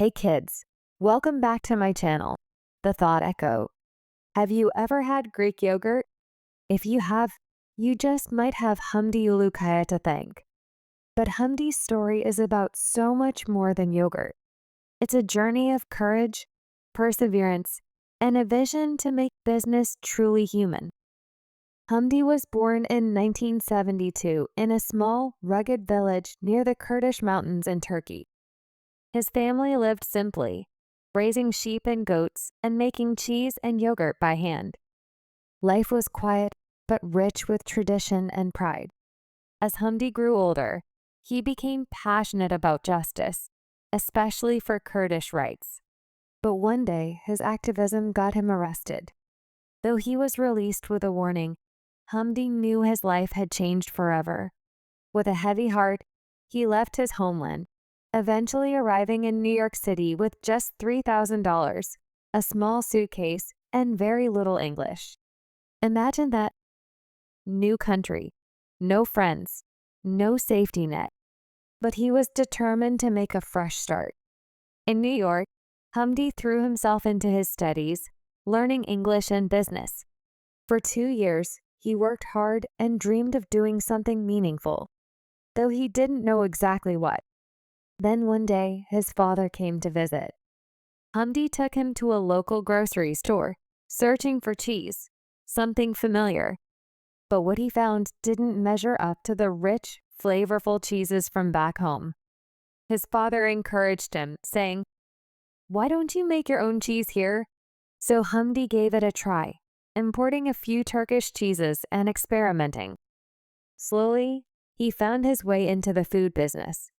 Hey kids, welcome back to my channel, The Thought Echo. Have you ever had Greek yogurt? If you have, you just might have Hamdi Ulukaya to thank. But Hamdi's story is about so much more than yogurt. It's a journey of courage, perseverance, and a vision to make business truly human. Hamdi was born in 1972 in a small, rugged village near the Kurdish mountains in Turkey. His family lived simply, raising sheep and goats and making cheese and yogurt by hand. Life was quiet but rich with tradition and pride. As Hamdi grew older, he became passionate about justice, especially for Kurdish rights. But one day, his activism got him arrested. Though he was released with a warning, Hamdi knew his life had changed forever. With a heavy heart, he left his homeland, eventually arriving in New York City with just $3,000, a small suitcase, and very little English. Imagine that. New country, no friends, no safety net. But he was determined to make a fresh start. In New York, Hamdi threw himself into his studies, learning English and business. For 2 years, he worked hard and dreamed of doing something meaningful, though he didn't know exactly what. Then one day, his father came to visit. Hamdi took him to a local grocery store, searching for cheese, something familiar. But what he found didn't measure up to the rich, flavorful cheeses from back home. His father encouraged him, saying, "Why don't you make your own cheese here?" So Hamdi gave it a try, importing a few Turkish cheeses and experimenting. Slowly, he found his way into the food business.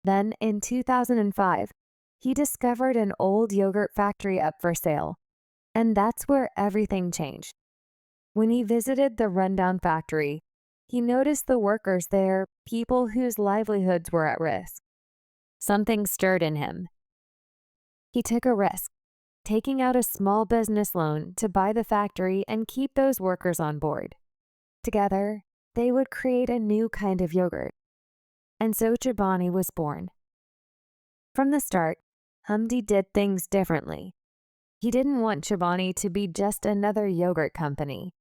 Then, in 2005, he discovered an old yogurt factory up for sale, and that's where everything changed. When he visited the rundown factory, he noticed the workers there, people whose livelihoods were at risk. Something stirred in him. He took a risk, taking out a small business loan to buy the factory and keep those workers on board. Together, they would create a new kind of yogurt. And so Chobani was born. From the start, Hamdi did things differently. He didn't want Chobani to be just another yogurt company.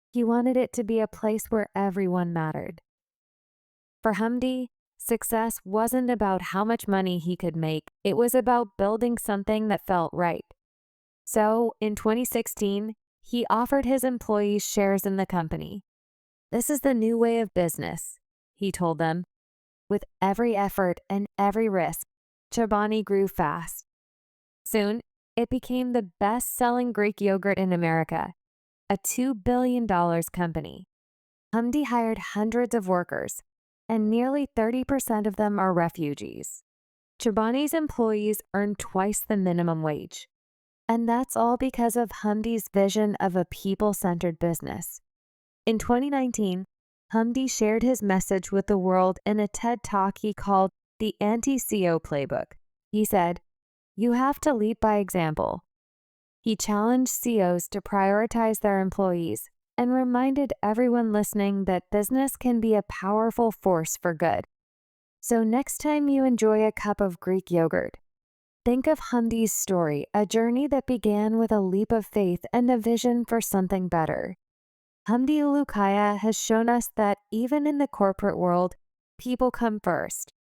He wanted it to be a place where everyone mattered. For Hamdi, success wasn't about how much money he could make, it was about building something that felt right. So, in 2016, he offered his employees shares in the company. "This is the new way of business," he told them. With every effort and every risk, Chobani grew fast. Soon, it became the best-selling Greek yogurt in America, a $2 billion company. Hamdi hired hundreds of workers, and nearly 30% of them are refugees. Chobani's employees earn twice the minimum wage. And that's all because of Hamdi's vision of a people-centered business. In 2019, Hamdi shared his message with the world in a TED Talk he called the Anti-CEO Playbook. He said, "You have to lead by example." He challenged CEOs to prioritize their employees and reminded everyone listening that business can be a powerful force for good. So next time you enjoy a cup of Greek yogurt, think of Hamdi's story, a journey that began with a leap of faith and a vision for something better. Hamdi Ulukaya has shown us that even in the corporate world, people come first.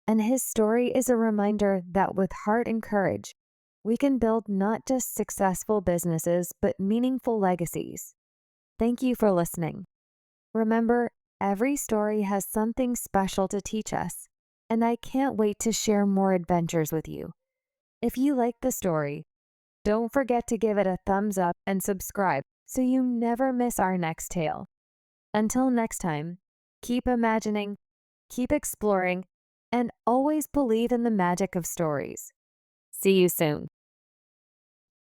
And his story is a reminder that with heart and courage, we can build not just successful businesses, but meaningful legacies. Thank you for listening. Remember, every story has something special to teach us, and I can't wait to share more adventures with you. If you like the story, don't forget to give it a thumbs up and subscribe so you never miss our next tale. Until next time, keep imagining, keep exploring, and always believe in the magic of stories. See you soon.